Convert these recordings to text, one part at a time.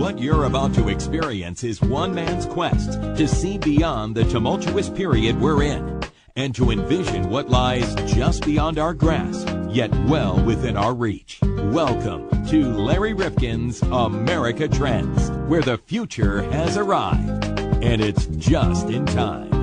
What you're about to experience is one man's quest to see beyond the tumultuous period we're in and to envision what lies just beyond our grasp, yet well within our reach. Welcome to Larry Rifkin's America Trends, where the future has arrived, and it's just in time.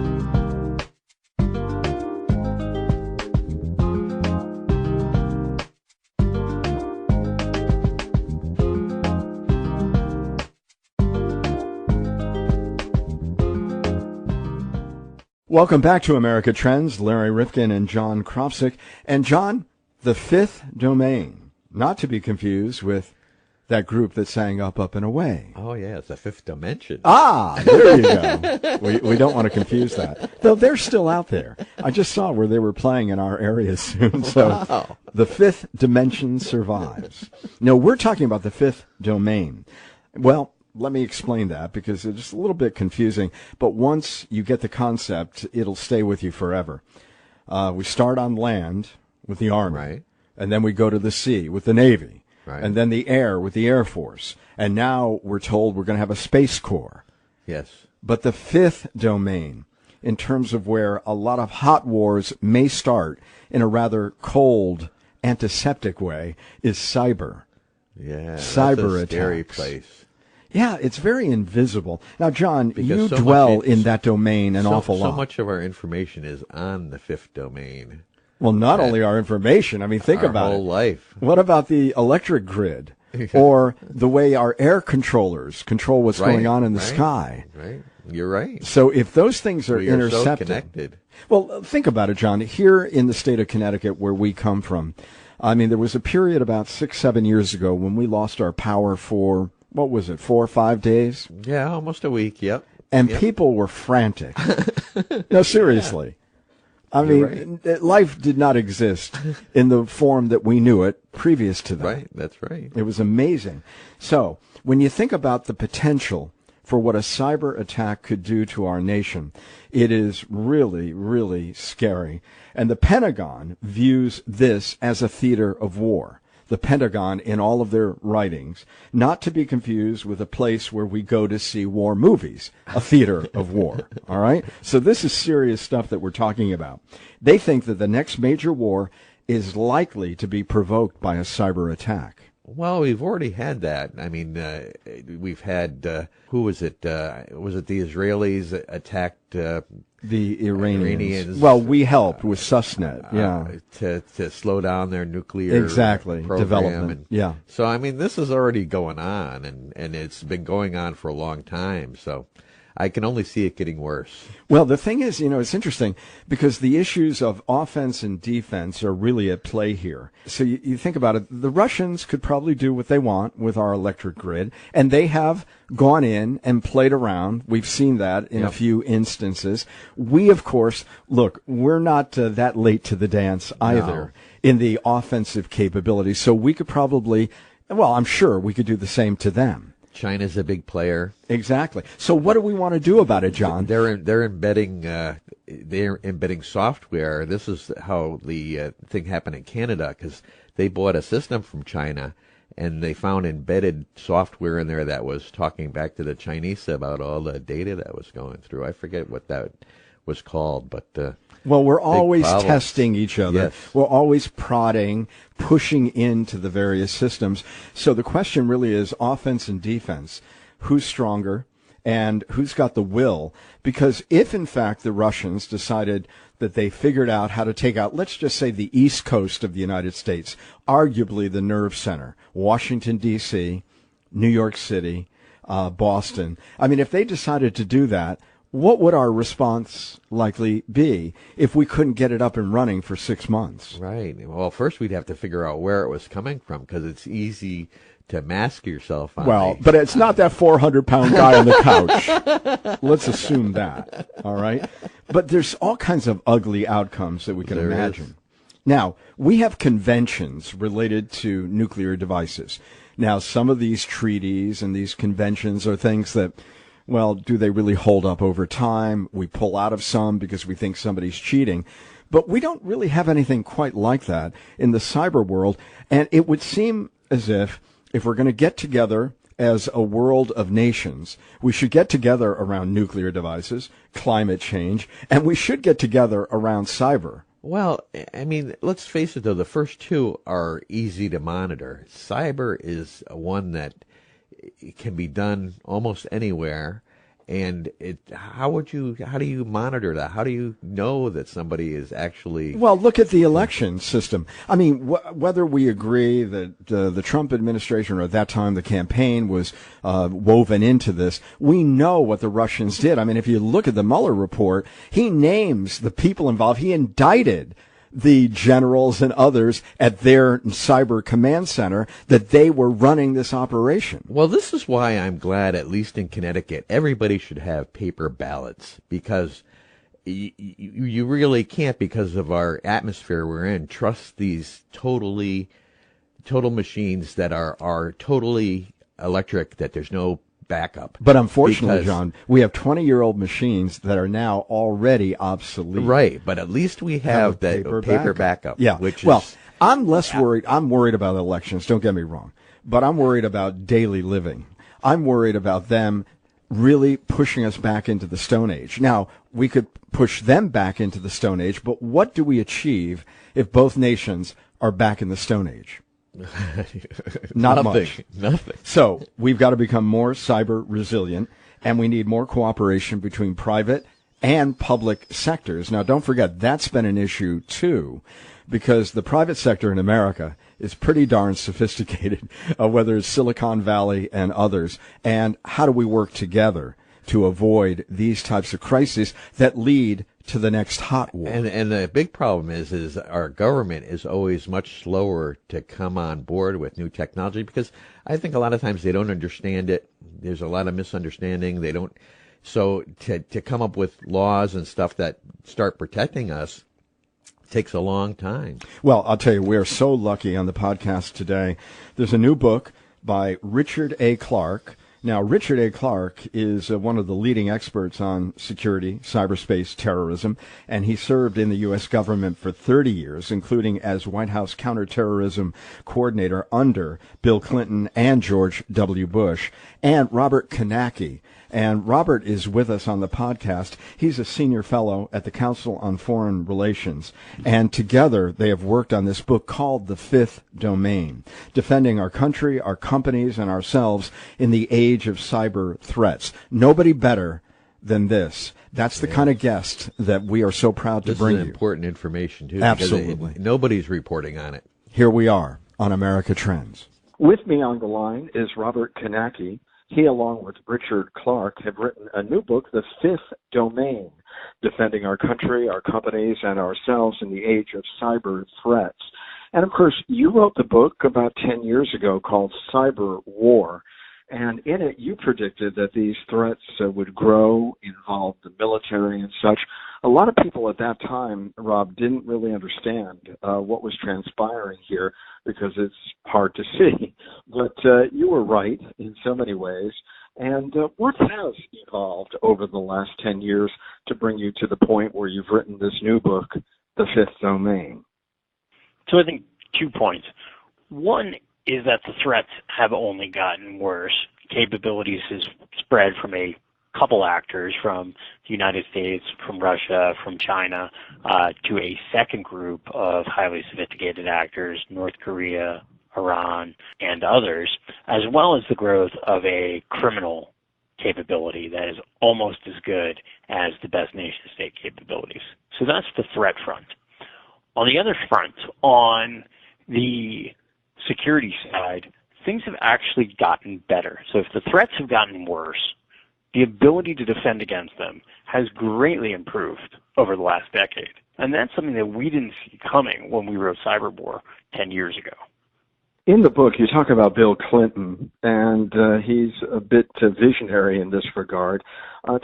Welcome back to America Trends. Larry Rifkin and John Kropsic. And John, the fifth domain, not to be confused with that group that sang Up, Up, and Away. Oh, yeah, it's the fifth dimension. Ah, there you go. We don't want to confuse that. Though they're still out there. I just saw where they were playing in our area soon. So wow. The fifth dimension survives. No, we're talking about the fifth domain. Well, let me explain that because it's just a little bit confusing. But once you get the concept, it'll stay with you forever. We start on land with the Army. Right. And then we go to the sea with the Navy. Right. And then the air with the Air Force. And now we're told we're going to have a Space Corps. Yes. But the fifth domain, in terms of where a lot of hot wars may start in a rather cold, antiseptic way, is cyber. Yeah. Cyber that's a scary attacks. place. Yeah, it's very invisible. Now, John, Because you so dwell much in that domain an awful lot. So much of our information is on the fifth domain. Well, not only our information. I mean, think about it. Our whole life. What about the electric grid? Or the way our air controllers control what's going on in the sky? Right. You're right. So if those things are We are intercepted. so connected. Well, think about it, John. Here in the state of Connecticut, where we come from, I mean, there was a period about 6-7 years ago when we lost our power for, what was it, 4 or 5 days? Yeah, almost a week. Yep. And people were frantic. No, seriously. I mean, life did not exist in the form that we knew it previous to that. Right, that's right. It was amazing. So, when you think about the potential for what a cyber attack could do to our nation, it is really, really scary. And the Pentagon views this as a theater of war. The Pentagon, in all of their writings, not to be confused with a place where we go to see war movies, a theater of war, all right? So this is serious stuff that we're talking about. They think that the next major war is likely to be provoked by a cyber attack. Well, we've already had that. I mean, we've had, who was it? Was it the Israelis attacked the Iranians? Well, we helped with Susnet, to slow down their nuclear program. Development. And so, I mean, this is already going on, and it's been going on for a long time. So I can only see it getting worse. Well, the thing is, it's interesting because the issues of offense and defense are really at play here. So you think about it, the Russians could probably do what they want with our electric grid, and they have gone in and played around. We've seen that in a few instances. We, of course, look, we're not that late to the dance either in the offensive capability. So we could probably, well, I'm sure we could do the same to them. China's a big player. Exactly. So what do we want to do about it, John? They're embedding software. This is how the thing happened in Canada, because they bought a system from China and they found embedded software in there that was talking back to the Chinese about all the data that was going through. I forget what that was called, but well, we're always testing each other. Yes. We're always prodding, pushing into the various systems. So the question really is offense and defense. Who's stronger and who's got the will? Because if, in fact, the Russians decided that they figured out how to take out, let's just say, the east coast of the United States, arguably the nerve center, Washington, D.C., New York City, Boston. I mean, if they decided to do that, what would our response likely be if we couldn't get it up and running for 6 months? Right. Well, first we'd have to figure out where it was coming from, because it's easy to mask yourself on but it's not that 400-pound guy on the couch. Let's assume that, all right? But there's all kinds of ugly outcomes that we can imagine. Now, we have conventions related to nuclear devices. Now, some of these treaties and these conventions are things that, well, do they really hold up over time? We pull out of some because we think somebody's cheating. But we don't really have anything quite like that in the cyber world. And it would seem as if we're going to get together as a world of nations, we should get together around nuclear devices, climate change, and we should get together around cyber. Well, I mean, let's face it, though, the first two are easy to monitor. Cyber is one that can be done almost anywhere. And how do you monitor that? How do you know that somebody is actually... Well, look at the election system. I mean, whether we agree that the Trump administration, or at that time the campaign, was woven into this, we know what the Russians did. I mean, if you look at the Mueller report, he names the people involved. He indicted the generals and others at their cyber command center that they were running this operation. Well, this is why I'm glad, at least in Connecticut, everybody should have paper ballots, because you really can't, because of our atmosphere we're in, trust these total machines that are totally electric, that there's no backup. But unfortunately, John, we have 20-year-old machines that are now already obsolete. Right, but at least we have the paper backup. Yeah, which well, is, I'm less worried. I'm worried about elections, don't get me wrong. But I'm worried about daily living. I'm worried about them really pushing us back into the Stone Age. Now, we could push them back into the Stone Age, but what do we achieve if both nations are back in the Stone Age? Not much. Nothing. So we've got to become more cyber resilient, and we need more cooperation between private and public sectors. Now, don't forget, that's been an issue, too, because the private sector in America is pretty darn sophisticated, whether it's Silicon Valley and others. And how do we work together to avoid these types of crises that lead to the next hot war? And the big problem is our government is always much slower to come on board with new technology, because I think a lot of times they don't understand it. There's a lot of misunderstanding. They don't. So to come up with laws and stuff that start protecting us takes a long time. Well, I'll tell you, we're so lucky on the podcast today. There's a new book by Richard A. Clarke. Now, Richard A. Clarke is one of the leading experts on security, cyberspace, terrorism, and he served in the U.S. government for 30 years, including as White House counterterrorism coordinator under Bill Clinton and George W. Bush, and Robert Knake. And Robert is with us on the podcast. He's a senior fellow at the Council on Foreign Relations. And together they have worked on this book called The Fifth Domain, defending our country, our companies, and ourselves in the age of cyber threats. Nobody better than this. That's the kind of guest that we are so proud to bring you. This is important information, too. Absolutely. Nobody's reporting on it. Here we are on America Trends. With me on the line is Robert Knake. He, along with Richard Clarke, have written a new book, The Fifth Domain, defending our country, our companies, and ourselves in the age of cyber threats. And, of course, you wrote the book about 10 years ago called Cyber War. And in it, you predicted that these threats would grow, involve the military and such. A lot of people at that time, Rob, didn't really understand what was transpiring here because it's hard to see. But you were right in so many ways. And what has evolved over the last 10 years to bring you to the point where you've written this new book, The Fifth Domain? So I think 2 points. One is that the threats have only gotten worse. Capabilities has spread from a couple actors, from the United States, from Russia, from China, to a second group of highly sophisticated actors, North Korea, Iran, and others, as well as the growth of a criminal capability that is almost as good as the best nation-state capabilities. So that's the threat front. On the other front, on the security side, things have actually gotten better. So if the threats have gotten worse, the ability to defend against them has greatly improved over the last decade. And that's something that we didn't see coming when we wrote Cyber War 10 years ago. In the book, you talk about Bill Clinton, and he's a bit visionary in this regard,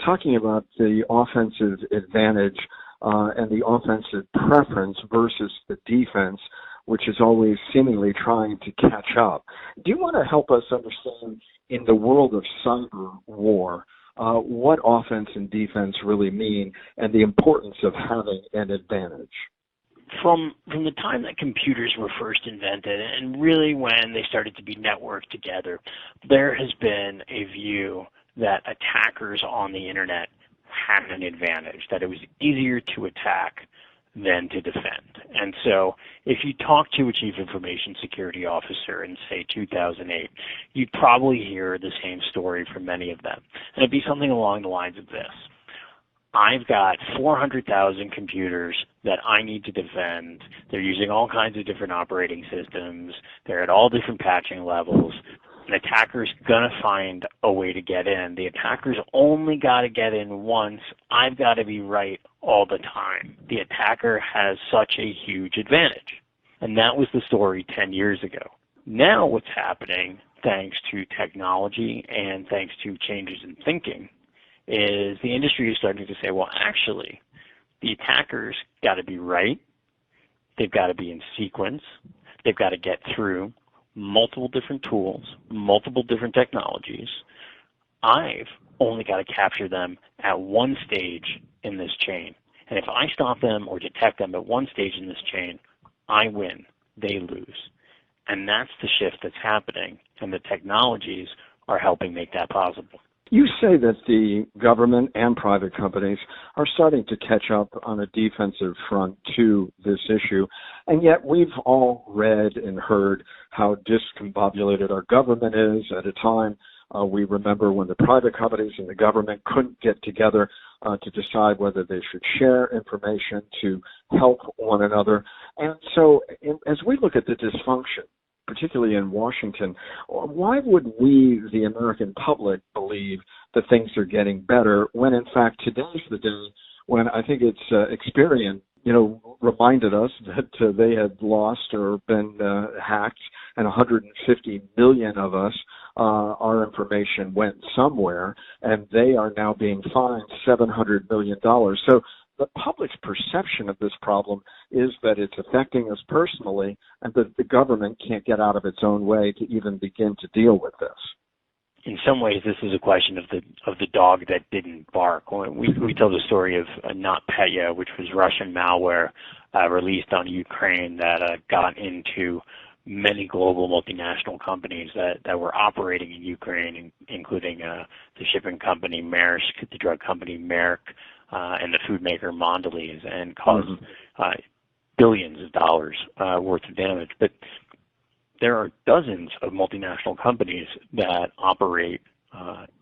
talking about the offensive advantage and the offensive preference versus the defense, which is always seemingly trying to catch up. Do you want to help us understand, in the world of cyber war, what offense and defense really mean and the importance of having an advantage? from the time that computers were first invented, and really when they started to be networked together, there has been a view that attackers on the internet had an advantage, that it was easier to attack than to defend. And so if you talk to a chief information security officer in, say, 2008, you'd probably hear the same story from many of them. And it'd be something along the lines of this. I've got 400,000 computers that I need to defend. They're using all kinds of different operating systems. They're at all different patching levels. An attacker's going to find a way to get in. The attacker's only got to get in once. I've got to be right all the time. The attacker has such a huge advantage. And that was the story 10 years ago. Now what's happening, thanks to technology and thanks to changes in thinking, is the industry is starting to say, well, actually, the attackers got to be right. They've got to be in sequence. They've got to get through multiple different tools, multiple different technologies. I've only got to capture them at one stage in this chain. And if I stop them or detect them at one stage in this chain, I win, they lose. And that's the shift that's happening, and the technologies are helping make that possible. You say that the government and private companies are starting to catch up on a defensive front to this issue, and yet we've all read and heard how discombobulated our government is at a time. We remember when the private companies and the government couldn't get together to decide whether they should share information to help one another. And so as we look at the dysfunction, particularly in Washington, why would we, the American public, believe that things are getting better when, in fact, today's the day when I think it's Experian, reminded us that they had lost or been hacked, and 150 million of us, our information went somewhere, and they are now being fined $700 million. So the public's perception of this problem is that it's affecting us personally, and that the government can't get out of its own way to even begin to deal with this. In some ways, this is a question of the dog that didn't bark. We tell the story of NotPetya, which was Russian malware released on Ukraine that got into many global multinational companies that were operating in Ukraine, including the shipping company Maersk, the drug company Merck, and the food maker Mondelez, and caused billions of dollars worth of damage. But there are dozens of multinational companies that operate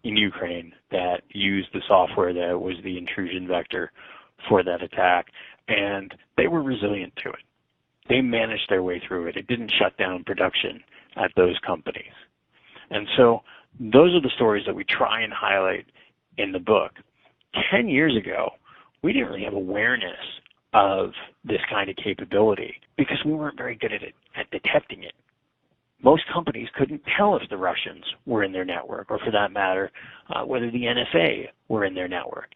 in Ukraine that use the software that was the intrusion vector for that attack, and they were resilient to it. They managed their way through it. It didn't shut down production at those companies. And so those are the stories that we try and highlight in the book. 10 years ago, we didn't really have awareness of this kind of capability because we weren't very good at detecting it. Most companies couldn't tell if the Russians were in their network, or for that matter, whether the NSA were in their network.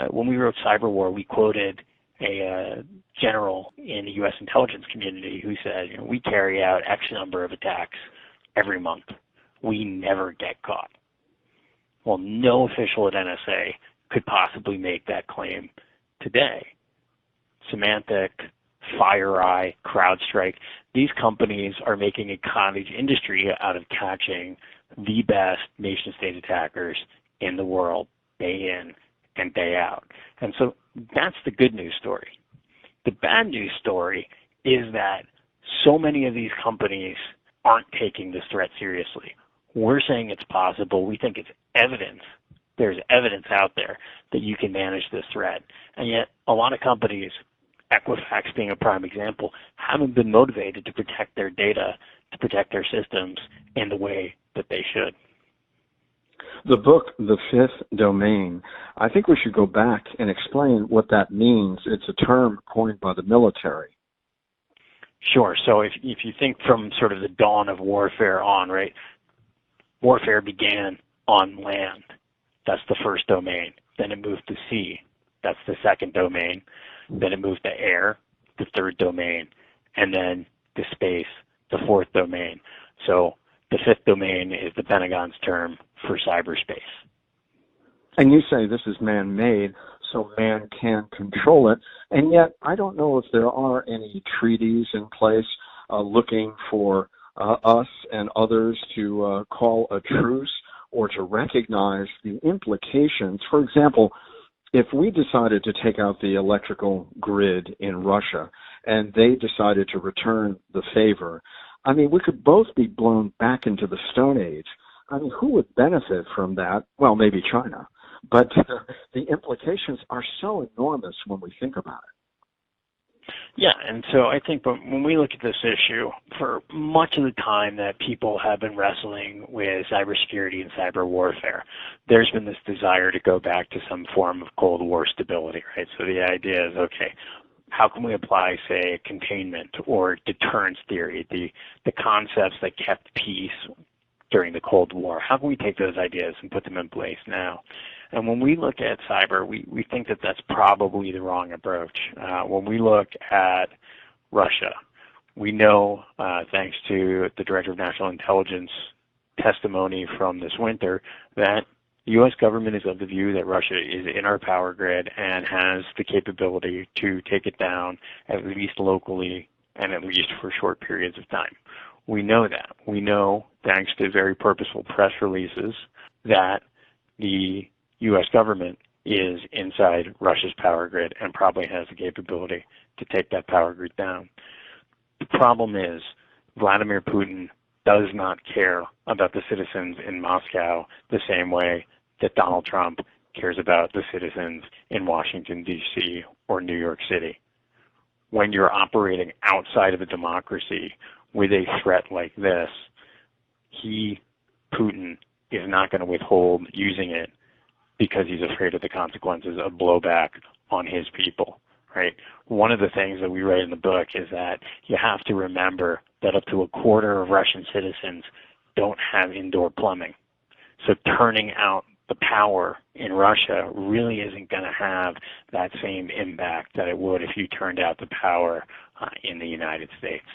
When we wrote Cyber War, we quoted a general in the U.S. intelligence community who said, we carry out X number of attacks every month. We never get caught. Well, no official at NSA could possibly make that claim today. Symantec, FireEye, CrowdStrike, these companies are making a cottage industry out of catching the best nation-state attackers in the world, day in and day out. And so that's the good news story. The bad news story is that so many of these companies aren't taking this threat seriously. We're saying it's possible. We think it's evidence. There's evidence out there that you can manage this threat. And yet a lot of companies, Equifax being a prime example, haven't been motivated to protect their data, to protect their systems in the way that they should. The book, The Fifth Domain, I think we should go back and explain what that means. It's a term coined by the military. Sure. So if you think from sort of the dawn of warfare on, right, warfare began on land. That's the first domain. Then it moved to sea. That's the second domain. Then it moved to air, the third domain, and then to space, the fourth domain. So the fifth domain is the Pentagon's term for cyberspace. And you say this is man-made. so man can control it. And yet, I don't know if there are any treaties in place looking for us and others to call a truce or to recognize the implications. For example, if we decided to take out the electrical grid in Russia and they decided to return the favor, I mean, we could both be blown back into the Stone Age. I mean, who would benefit from that? Well, maybe China. But the implications are so enormous when we think about it. Yeah, and so I think when we look at this issue, for much of the time that people have been wrestling with cybersecurity and cyber warfare, there's been this desire to go back to some form of Cold War stability, right? So the idea is, okay, how can we apply, say, containment or deterrence theory, the concepts that kept peace during the Cold War? How can we take those ideas and put them in place now? And when we look at cyber, we think that that's probably the wrong approach. When we look at Russia, we know, thanks to the Director of National Intelligence testimony from this winter, that the U.S. government is of the view that Russia is in our power grid and has the capability to take it down, at least locally and at least for short periods of time. We know that. We know, thanks to very purposeful press releases, that the U.S. government is inside Russia's power grid and probably has the capability to take that power grid down. The problem is Vladimir Putin does not care about the citizens in Moscow the same way that Donald Trump cares about the citizens in Washington, D.C. or New York City. When you're operating outside of a democracy with a threat like this, Putin, is not going to withhold using it because he's afraid of the consequences of blowback on his people, right? One of the things that we write in the book is that you have to remember that up to a quarter of Russian citizens don't have indoor plumbing. So turning out the power in Russia really isn't going to have that same impact that it would if you turned out the power in the United States.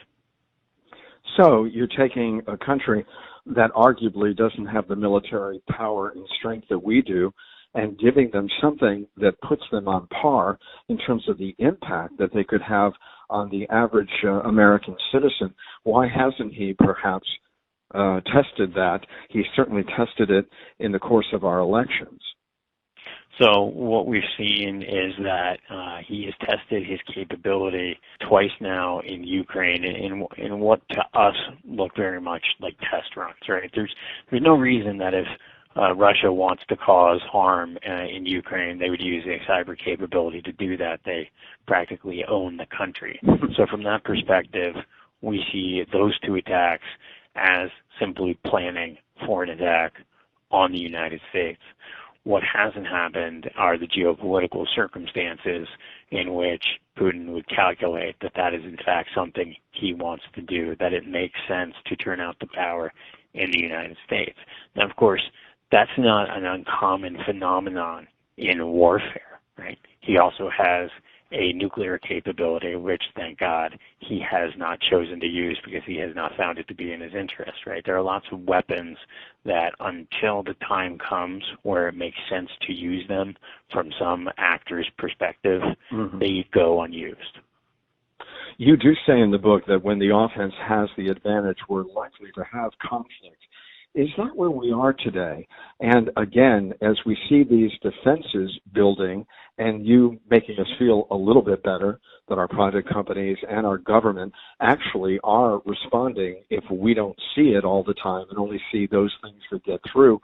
So you're taking a country that arguably doesn't have the military power and strength that we do and giving them something that puts them on par in terms of the impact that they could have on the average American citizen. Why hasn't he perhaps tested that? He certainly tested it in the course of our elections. So what we've seen is that he has tested his capability twice now in Ukraine in what to us look very much like test runs, right? There's no reason that if Russia wants to cause harm in Ukraine, they would use a cyber capability to do that. They practically own the country. So from that perspective, we see those two attacks as simply planning for an attack on the United States. What hasn't happened are the geopolitical circumstances in which Putin would calculate that that is in fact something he wants to do, that it makes sense to turn out the power in the United States. Now, of course, that's not an uncommon phenomenon in warfare, right? He also has a nuclear capability, which, thank God, he has not chosen to use because he has not found it to be in his interest, right? There are lots of weapons that until the time comes where it makes sense to use them from some actor's perspective, they go unused. You do say in the book that when the offense has the advantage, we're likely to have conflict. Is that where we are today? And again, as we see these defenses building and you making us feel a little bit better that our private companies and our government actually are responding if we don't see it all the time and only see those things that get through.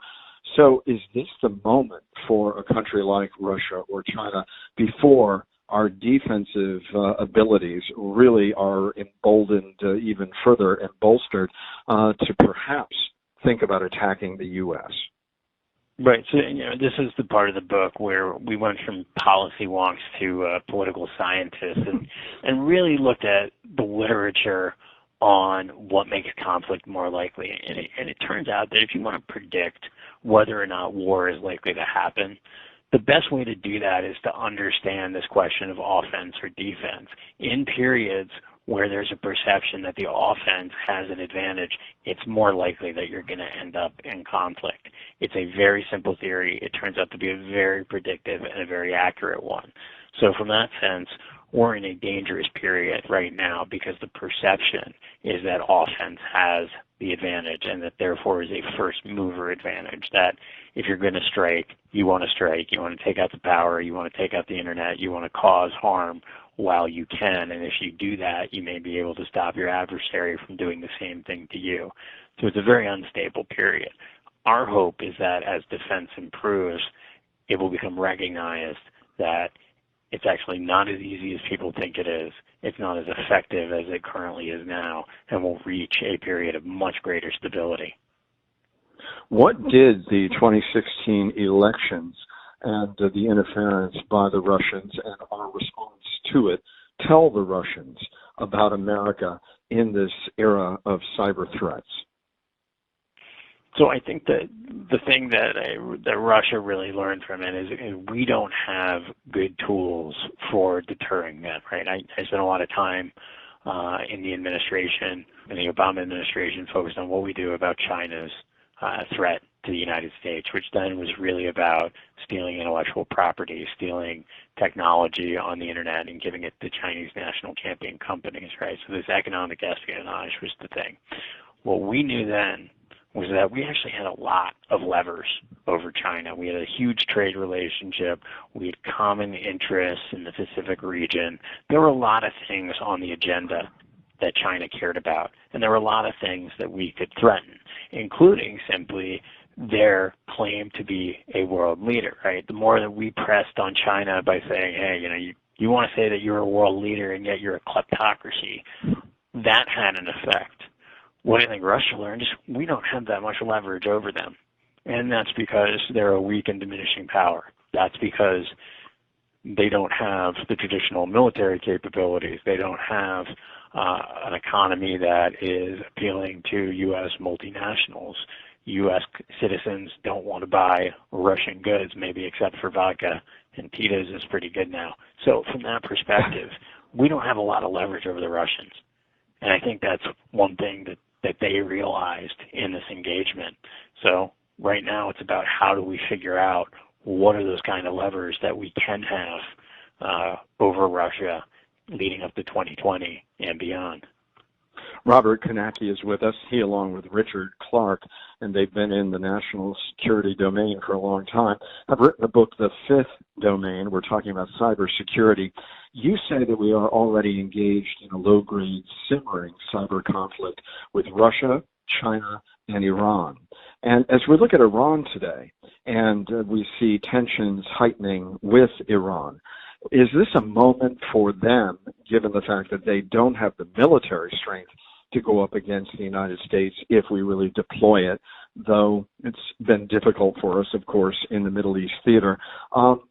So is this the moment for a country like Russia or China before our defensive abilities really are emboldened even further and bolstered to perhaps think about attacking the U.S.? Right. So, this is the part of the book where we went from policy wonks to political scientists and really looked at the literature on what makes conflict more likely. And it turns out that if you want to predict whether or not war is likely to happen, the best way to do that is to understand this question of offense or defense. In periods where there's a perception that the offense has an advantage, it's more likely that you're going to end up in conflict. It's a very simple theory. It turns out to be a very predictive and a very accurate one. So from that sense, we're in a dangerous period right now because the perception is that offense has the advantage and that therefore is a first mover advantage, that if you're going to strike, you want to take out the power, you want to take out the internet, you want to cause harm while you can, and if you do that, you may be able to stop your adversary from doing the same thing to you. So it's a very unstable period. Our hope is that as defense improves, it will become recognized that it's actually not as easy as people think it is. It's not as effective as it currently is now, and will reach a period of much greater stability. What did the 2016 elections and the interference by the Russians and our response to it tell the Russians about America in this era of cyber threats? So I think that the thing that Russia really learned from it is we don't have good tools for deterring them, right? I spent a lot of time in the administration, in the Obama administration, focused on what we do about China's threat to the United States, which then was really about stealing intellectual property, stealing technology on the internet and giving it to Chinese national champion companies, right? So this economic espionage was the thing. What we knew then was that we actually had a lot of levers over China. We had a huge trade relationship. We had common interests in the Pacific region. There were a lot of things on the agenda that China cared about, and there were a lot of things that we could threaten, including simply their claim to be a world leader, right? The more that we pressed on China by saying, hey, you want to say that you're a world leader and yet you're a kleptocracy, that had an effect. What I think Russia learned is we don't have that much leverage over them. And that's because they're a weak and diminishing power. That's because they don't have the traditional military capabilities. They don't have an economy that is appealing to U.S. multinationals. U.S. citizens don't want to buy Russian goods, maybe except for vodka, and Tito's is pretty good now. So from that perspective, we don't have a lot of leverage over the Russians. And I think that's one thing that they realized in this engagement. So right now it's about how do we figure out what are those kind of levers that we can have over Russia leading up to 2020 and beyond. Robert Knake is with us, he along with Richard Clarke, and they've been in the national security domain for a long time. I've written a book, The Fifth Domain. We're talking about cybersecurity. You say that we are already engaged in a low-grade, simmering cyber conflict with Russia, China, and Iran. And as we look at Iran today, and we see tensions heightening with Iran, is this a moment for them, given the fact that they don't have the military strength to go up against the United States if we really deploy it, though it's been difficult for us, of course, in the Middle East theater.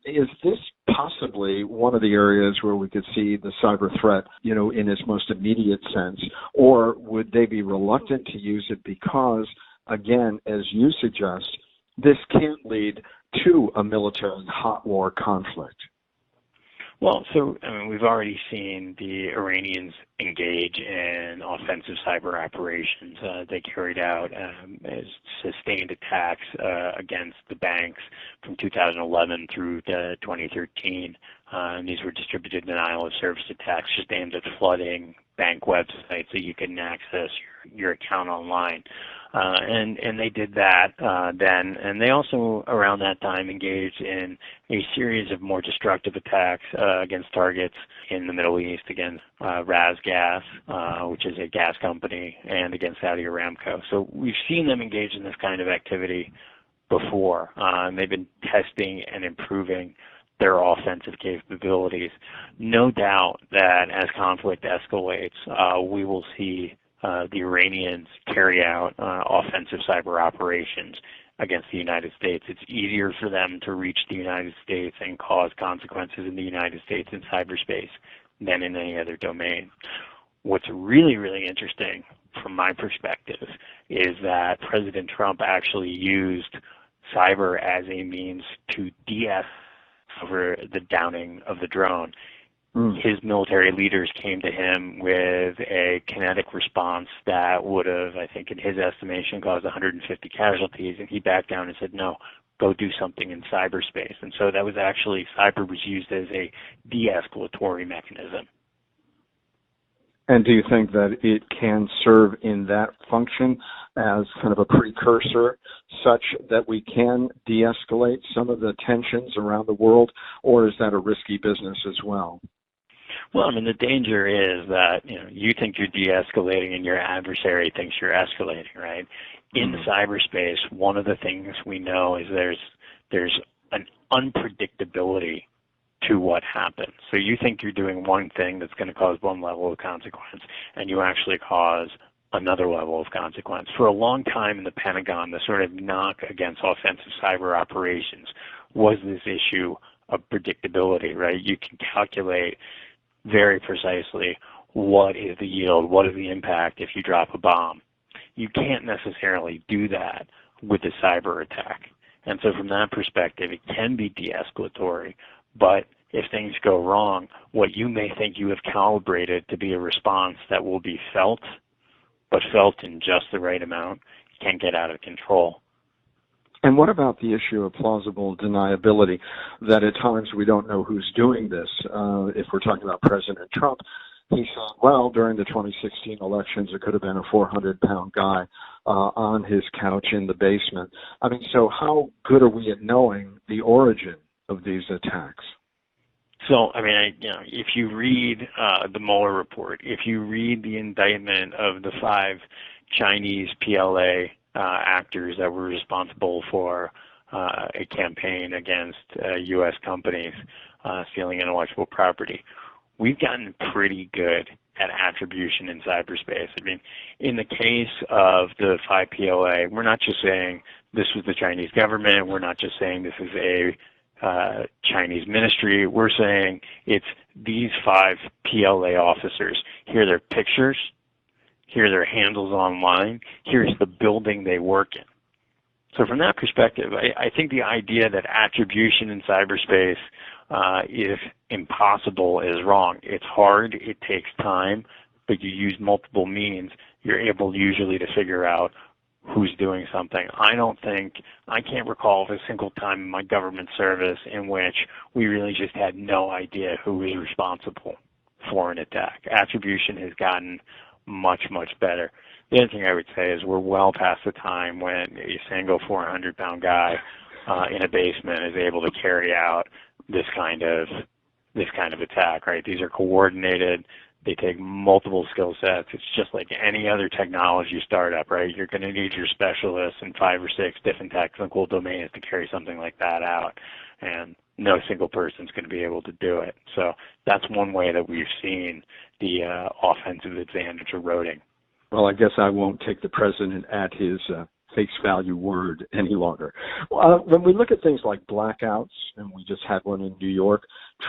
Is this possibly one of the areas where we could see the cyber threat, in its most immediate sense, or would they be reluctant to use it because, again, as you suggest, this can't lead to a military hot war conflict? Well, so we've already seen the Iranians engage in offensive cyber operations. They carried out sustained attacks against the banks from 2011 through 2013. And these were distributed denial of service attacks just aimed at flooding bank websites so you can access your account online. And they did that then. And they also, around that time, engaged in a series of more destructive attacks against targets in the Middle East, against Gas, which is a gas company, and against Saudi Aramco. So we've seen them engage in this kind of activity before. And they've been testing and improving their offensive capabilities. No doubt that as conflict escalates, we will see the Iranians carry out offensive cyber operations against the United States. It's easier for them to reach the United States and cause consequences in the United States in cyberspace than in any other domain. What's really, really interesting from my perspective is that President Trump actually used cyber as a means to de-escalate over the downing of the drone. his military leaders came to him with a kinetic response that would have, I think in his estimation, caused 150 casualties, and he backed down and said, no, go do something in cyberspace. And so that was actually, cyber was used as a de-escalatory mechanism. And do you think that it can serve in that function as kind of a precursor such that we can de-escalate some of the tensions around the world, or is that a risky business as well? Well, I mean, the danger is that, you think you're de-escalating and your adversary thinks you're escalating, right? In cyberspace, one of the things we know is there's an unpredictability to what happens. So you think you're doing one thing that's going to cause one level of consequence, and you actually cause another level of consequence. For a long time in the Pentagon, the sort of knock against offensive cyber operations was this issue of predictability, right? You can calculate very precisely what is the yield, what is the impact if you drop a bomb. You can't necessarily do that with a cyber attack. And so from that perspective, it can be de-escalatory, but if things go wrong, what you may think you have calibrated to be a response that will be felt, but felt in just the right amount, can get out of control. And what about the issue of plausible deniability, that at times we don't know who's doing this? If we're talking about President Trump, he said, well, during the 2016 elections, it could have been a 400-pound guy on his couch in the basement. I mean, so how good are we at knowing the origin of these attacks? So, I mean, if you read the Mueller report, if you read the indictment of the 5 Chinese PLA actors that were responsible for a campaign against U.S. companies stealing intellectual property, we've gotten pretty good at attribution in cyberspace. I mean, in the case of the 5 PLA, we're not just saying this was the Chinese government. We're not just saying this is a Chinese ministry. We're saying it's these 5 PLA officers. Here are their pictures. Here are their handles online. Here's the building they work in. So from that perspective, I think the idea that attribution in cyberspace is impossible is wrong. It's hard. It takes time. But you use multiple means, you're able usually to figure out who's doing something. I can't recall of a single time in my government service in which we really just had no idea who was responsible for an attack. Attribution has gotten much, much better. The other thing I would say is we're well past the time when a single 400-pound guy in a basement is able to carry out this kind of attack, right? These are coordinated. They take multiple skill sets. It's just like any other technology startup, right? You're going to need your specialists in 5 or 6 different technical domains to carry something like that out, and no single person's going to be able to do it. So that's one way that we've seen the offensive advantage eroding. Well, I guess I won't take the president at his face value word any longer. When we look at things like blackouts, and we just had one in New York,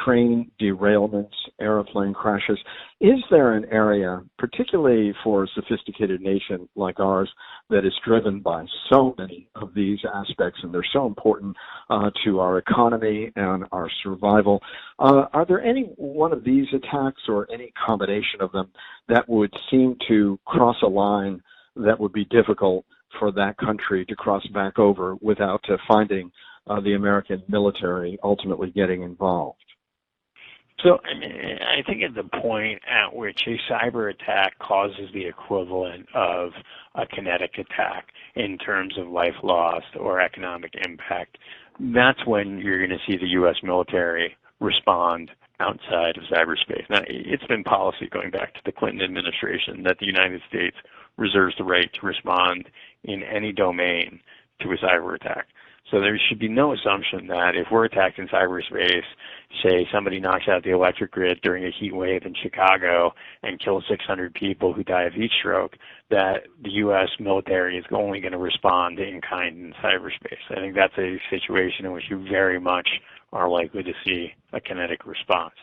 train derailments, airplane crashes, is there an area, particularly for a sophisticated nation like ours, that is driven by so many of these aspects, and they're so important to our economy and our survival? Are there any one of these attacks or any combination of them that would seem to cross a line that would be difficult for that country to cross back over without finding the American military ultimately getting involved? So, I think at the point at which a cyber attack causes the equivalent of a kinetic attack in terms of life lost or economic impact, that's when you're going to see the U.S. military respond outside of cyberspace. Now, it's been policy going back to the Clinton administration that the United States reserves the right to respond in any domain to a cyber attack. So there should be no assumption that if we're attacked in cyberspace, say somebody knocks out the electric grid during a heat wave in Chicago and kills 600 people who die of heat stroke, that the U.S. military is only going to respond in kind in cyberspace. I think that's a situation in which you very much are likely to see a kinetic response.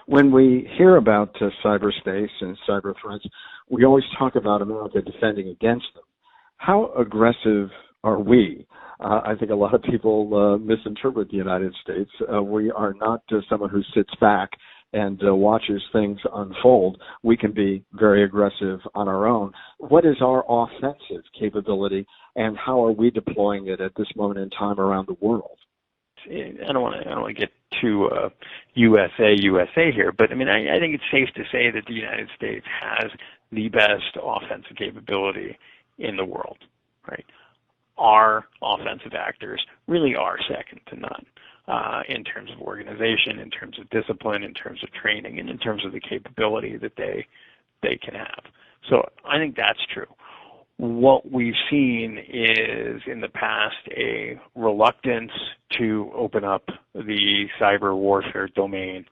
When we hear about cyberspace and cyber threats, we always talk about America defending against them. How aggressive are we? I think a lot of people misinterpret the United States. We are not someone who sits back and watches things unfold. We can be very aggressive on our own. What is our offensive capability, and how are we deploying it at this moment in time around the world? I don't want to get too USA here, but I mean I think it's safe to say that the United States has the best offensive capability in the world, right? Our offensive actors really are second to none in terms of organization, in terms of discipline, in terms of training, and in terms of the capability that they can have. So I think that's true. What we've seen is in the past a reluctance to open up the cyber warfare domain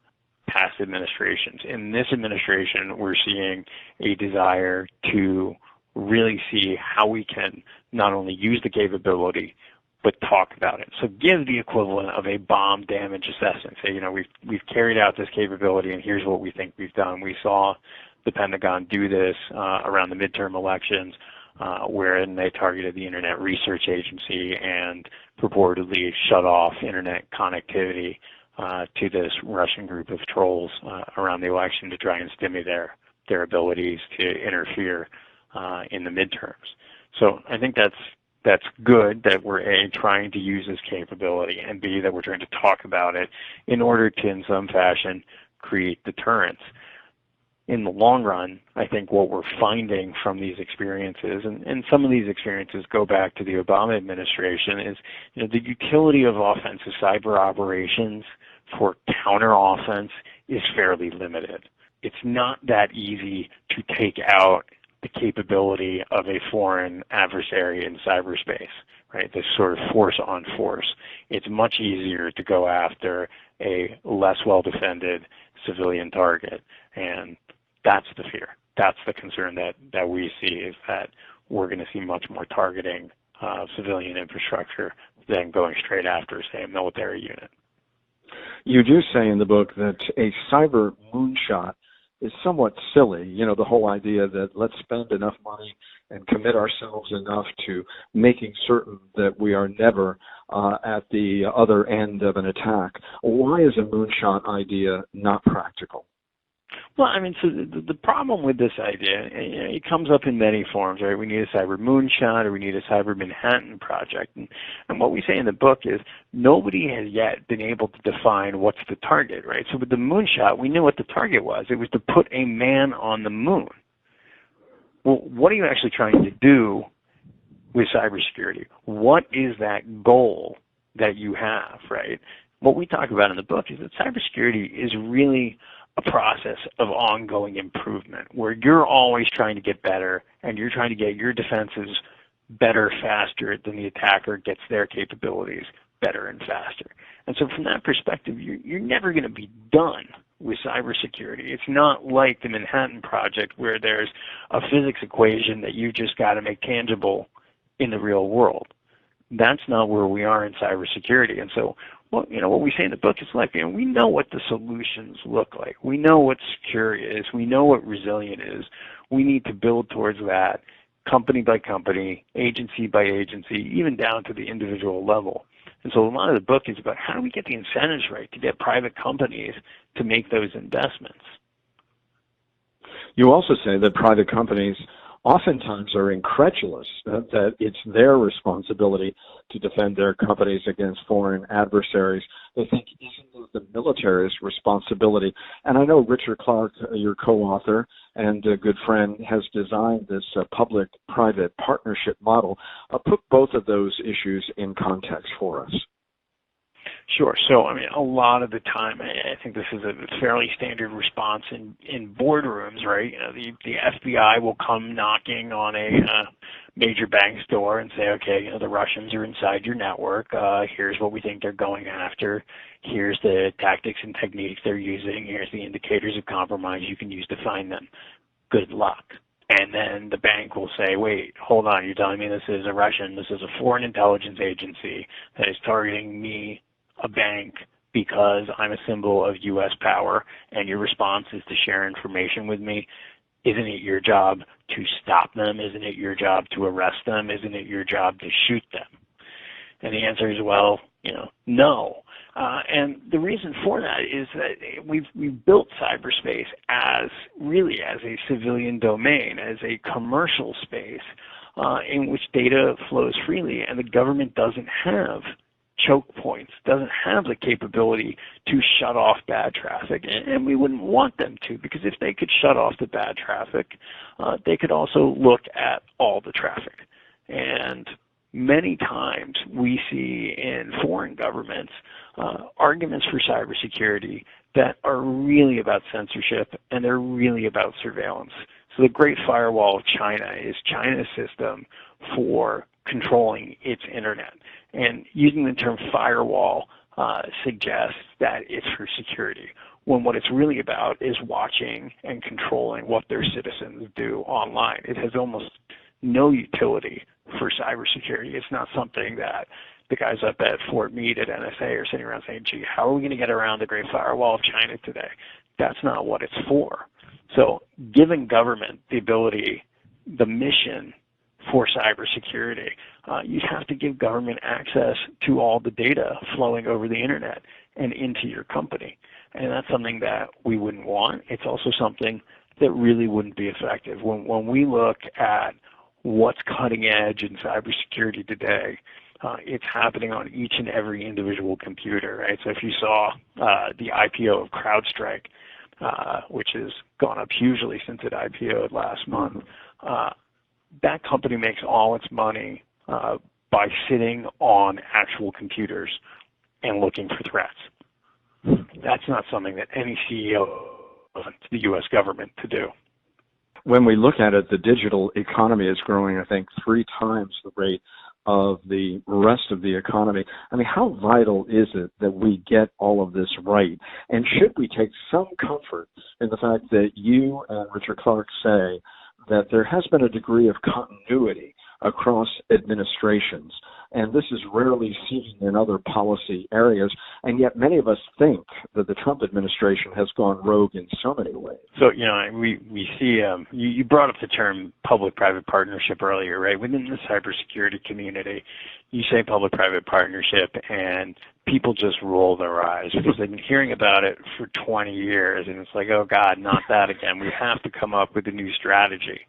past administrations. In this administration, we're seeing a desire to really see how we can not only use the capability, but talk about it. So give the equivalent of a bomb damage assessment. Say, we've carried out this capability, and here's what we think we've done. We saw the Pentagon do this around the midterm elections, wherein they targeted the Internet Research Agency and purportedly shut off Internet connectivity to this Russian group of trolls around the election to try and stimulate their abilities to interfere in the midterms. So I think that's good that we're A, trying to use this capability, and B, that we're trying to talk about it in order to, in some fashion, create deterrence. In the long run, I think what we're finding from these experiences, and some of these experiences go back to the Obama administration, is the utility of offensive cyber operations for counter-offense is fairly limited. It's not that easy to take out the capability of a foreign adversary in cyberspace, right? This sort of force on force. It's much easier to go after a less well-defended civilian target, and that's the fear. That's the concern that we see, is that we're going to see much more targeting of civilian infrastructure than going straight after, say, a military unit. You do say in the book that a cyber moonshot is somewhat silly. The whole idea that let's spend enough money and commit ourselves enough to making certain that we are never at the other end of an attack. Why is a moonshot idea not practical? Well, I mean, so the problem with this idea, it comes up in many forms, right? We need a cyber moonshot, or we need a cyber Manhattan Project. And what we say in the book is nobody has yet been able to define what's the target, right? So with the moonshot, we knew what the target was. It was to put a man on the moon. Well, what are you actually trying to do with cybersecurity? What is that goal that you have, right? What we talk about in the book is that cybersecurity is really a process of ongoing improvement, where you're always trying to get better, and you're trying to get your defenses better faster than the attacker gets their capabilities better and faster. And so from that perspective, you're never going to be done with cybersecurity. It's not like the Manhattan Project, where there's a physics equation that you just got to make tangible in the real world. That's not where we are in cybersecurity. And so what we say in the book is like, we know what the solutions look like. We know what secure is. We know what resilient is. We need to build towards that company by company, agency by agency, even down to the individual level. And so a lot of the book is about how do we get the incentives right to get private companies to make those investments. You also say that private companies oftentimes are incredulous that it's their responsibility to defend their companies against foreign adversaries. They think, isn't it the military's responsibility? And I know Richard Clarke, your co-author and a good friend, has designed this public-private partnership model. Put both of those issues in context for us. Sure. So, I mean, a lot of the time, I think this is a fairly standard response in boardrooms, right? The FBI will come knocking on a major bank's door and say, okay, the Russians are inside your network. Here's what we think they're going after. Here's the tactics and techniques they're using. Here's the indicators of compromise you can use to find them. Good luck. And then the bank will say, wait, hold on, you're telling me this is a foreign intelligence agency that is targeting me, a bank, because I'm a symbol of U.S. power, and your response is to share information with me. isn't it your job to stop them? Isn't it your job to arrest them? Isn't it your job to shoot them? And the answer is, well, no. And the reason for that is that we've built cyberspace as a civilian domain, as a commercial space in which data flows freely, and the government doesn't have choke points, doesn't have the capability to shut off bad traffic, and we wouldn't want them to, because if they could shut off the bad traffic, they could also look at all the traffic. And many times we see in foreign governments arguments for cybersecurity that are really about censorship, and they're really about surveillance. So the Great Firewall of China is China's system for controlling its internet. And using the term firewall suggests that it's for security, when what it's really about is watching and controlling what their citizens do online. It has almost no utility for cybersecurity. It's not something that the guys up at Fort Meade at NSA are sitting around saying, gee, how are we going to get around the Great Firewall of China today? That's not what it's for. So giving government the ability, the mission for cybersecurity, you have to give government access to all the data flowing over the internet and into your company. And that's something that we wouldn't want. It's also something that really wouldn't be effective. When we look at what's cutting edge in cybersecurity today, it's happening on each and every individual computer, right? So if you saw the IPO of CrowdStrike, which has gone up hugely since it IPO'd last month, that company makes all its money by sitting on actual computers and looking for threats. That's not something that any CEO wants the U.S. government to do. When we look at it, the digital economy is growing, I think, 3 times the rate of the rest of the economy. I mean, how vital is it that we get all of this right? And should we take some comfort in the fact that you and Richard Clarke say that there has been a degree of continuity across administrations, and this is rarely seen in other policy areas, and yet many of us think that the Trump administration has gone rogue in so many ways. So, we see, you brought up the term public-private partnership earlier, right? Within the cybersecurity community, you say public-private partnership, and people just roll their eyes because they've been hearing about it for 20 years, and it's like, oh, God, not that again. We have to come up with a new strategy.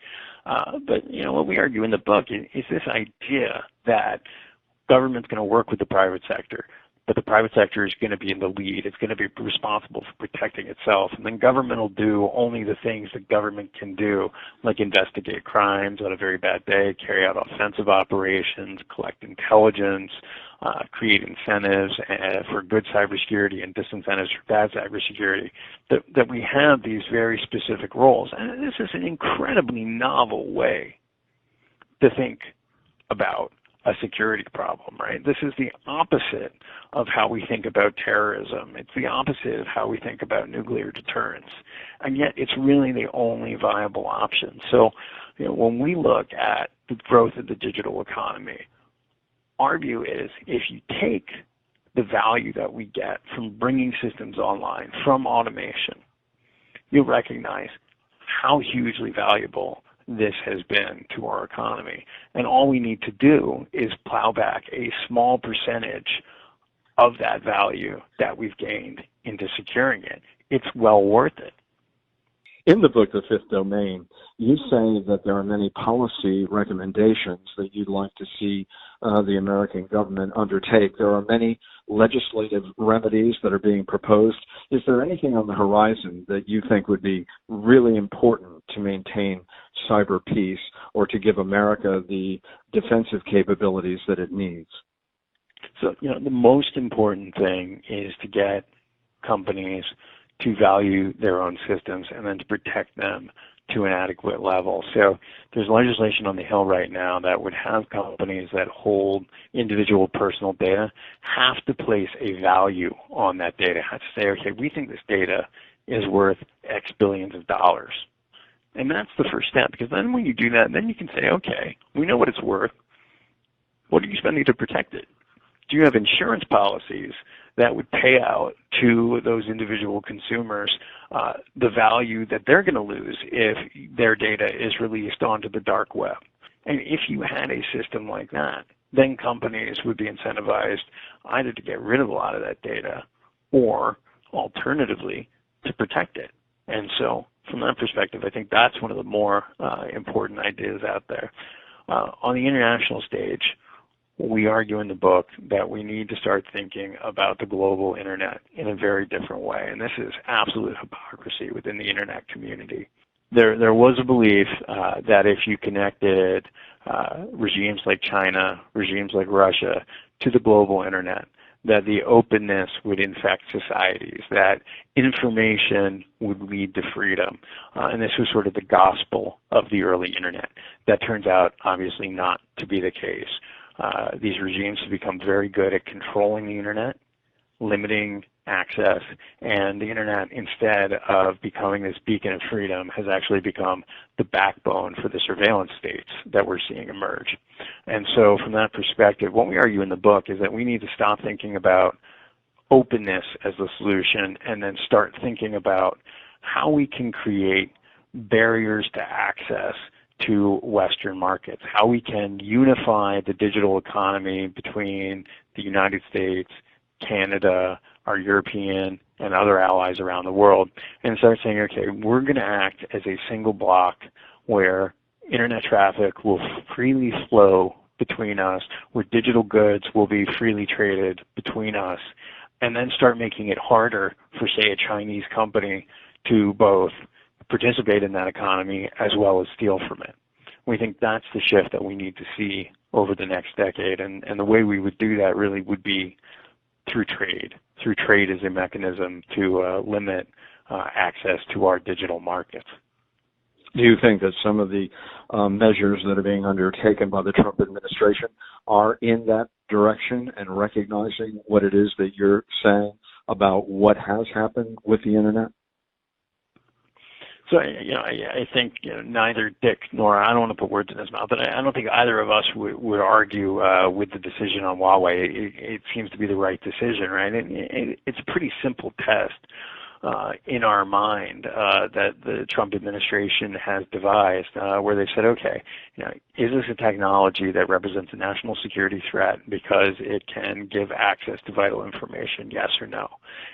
But, what we argue in the book is this idea that government's going to work with the private sector, but the private sector is going to be in the lead. It's going to be responsible for protecting itself. And then government will do only the things that government can do, like investigate crimes on a very bad day, carry out offensive operations, collect intelligence, create incentives for good cybersecurity and disincentives for bad cybersecurity, that we have these very specific roles. And this is an incredibly novel way to think about a security problem, right? This is the opposite of how we think about terrorism. It's the opposite of how we think about nuclear deterrence. And yet it's really the only viable option. So, when we look at the growth of the digital economy, our view is if you take the value that we get from bringing systems online, from automation, you'll recognize how hugely valuable this has been to our economy. And all we need to do is plow back a small percentage of that value that we've gained into securing it. It's well worth it. In the book, The Fifth Domain, you say that there are many policy recommendations that you'd like to see the American government undertake. There are many legislative remedies that are being proposed. Is there anything on the horizon that you think would be really important to maintain cyber peace or to give America the defensive capabilities that it needs? So, the most important thing is to get companies to value their own systems and then to protect them to an adequate level. So there's legislation on the Hill right now that would have companies that hold individual personal data have to place a value on that data, have to say, okay, we think this data is worth X billions of dollars. And that's the first step, because then when you do that, then you can say, okay, we know what it's worth. What are you spending to protect it? Do you have insurance policies that would pay out to those individual consumers the value that they're going to lose if their data is released onto the dark web? And if you had a system like that, then companies would be incentivized either to get rid of a lot of that data or alternatively to protect it. And so from that perspective, I think that's one of the more important ideas out there. On the international stage, we argue in the book that we need to start thinking about the global internet in a very different way. And this is absolute hypocrisy within the internet community. There was a belief that if you connected regimes like China, regimes like Russia to the global internet, that the openness would infect societies, that information would lead to freedom. And this was sort of the gospel of the early internet. That turns out obviously not to be the case. These regimes have become very good at controlling the internet, limiting access, and the internet, instead of becoming this beacon of freedom, has actually become the backbone for the surveillance states that we're seeing emerge. And so from that perspective, what we argue in the book is that we need to stop thinking about openness as the solution and then start thinking about how we can create barriers to access to Western markets, how we can unify the digital economy between the United States, Canada, our European and other allies around the world, and start saying, okay, we're going to act as a single block where internet traffic will freely flow between us, where digital goods will be freely traded between us, and then start making it harder for, say, a Chinese company to both participate in that economy as well as steal from it. We think that's the shift that we need to see over the next decade, and the way we would do that really would be through trade as a mechanism to limit access to our digital markets. Do you think that some of the measures that are being undertaken by the Trump administration are in that direction and recognizing what it is that you're saying about what has happened with the internet? So, I think neither Dick nor I don't want to put words in his mouth, but I don't think either of us would argue with the decision on Huawei. It seems to be the right decision, right? And it's a pretty simple test in our mind that the Trump administration has devised, where they said, okay, is this a technology that represents a national security threat because it can give access to vital information, yes or no?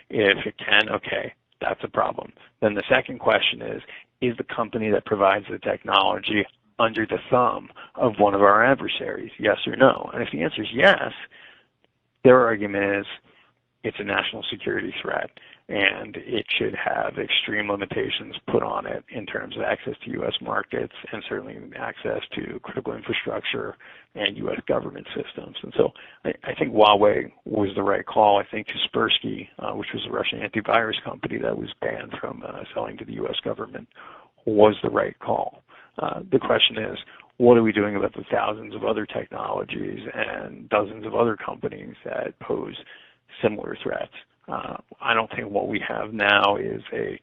If it can, okay, that's a problem. Then the second question is the company that provides the technology under the thumb of one of our adversaries, yes or no? And if the answer is yes, their argument is it's a national security threat and it should have extreme limitations put on it in terms of access to U.S. markets and certainly access to critical infrastructure and U.S. government systems. And so I think Huawei was the right call. I think Kaspersky, which was a Russian antivirus company that was banned from selling to the U.S. government, was the right call. The question is, what are we doing about the thousands of other technologies and dozens of other companies that pose similar threats? I don't think what we have now is a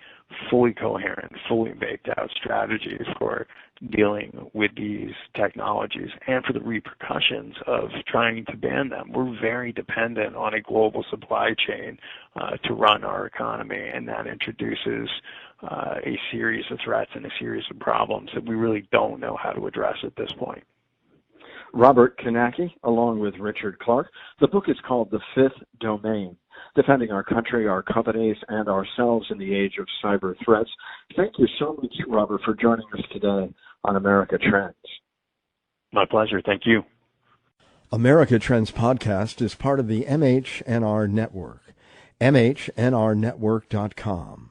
fully coherent, fully baked out strategy for dealing with these technologies and for the repercussions of trying to ban them. We're very dependent on a global supply chain to run our economy, and that introduces a series of threats and a series of problems that we really don't know how to address at this point. Robert Knake, along with Richard Clarke. The book is called The Fifth Domain, Defending Our Country, Our Companies, and Ourselves in the Age of Cyber Threats. Thank you so much, Robert, for joining us today on America Trends. My pleasure. Thank you. America Trends Podcast is part of the MHNR Network, mhnrnetwork.com.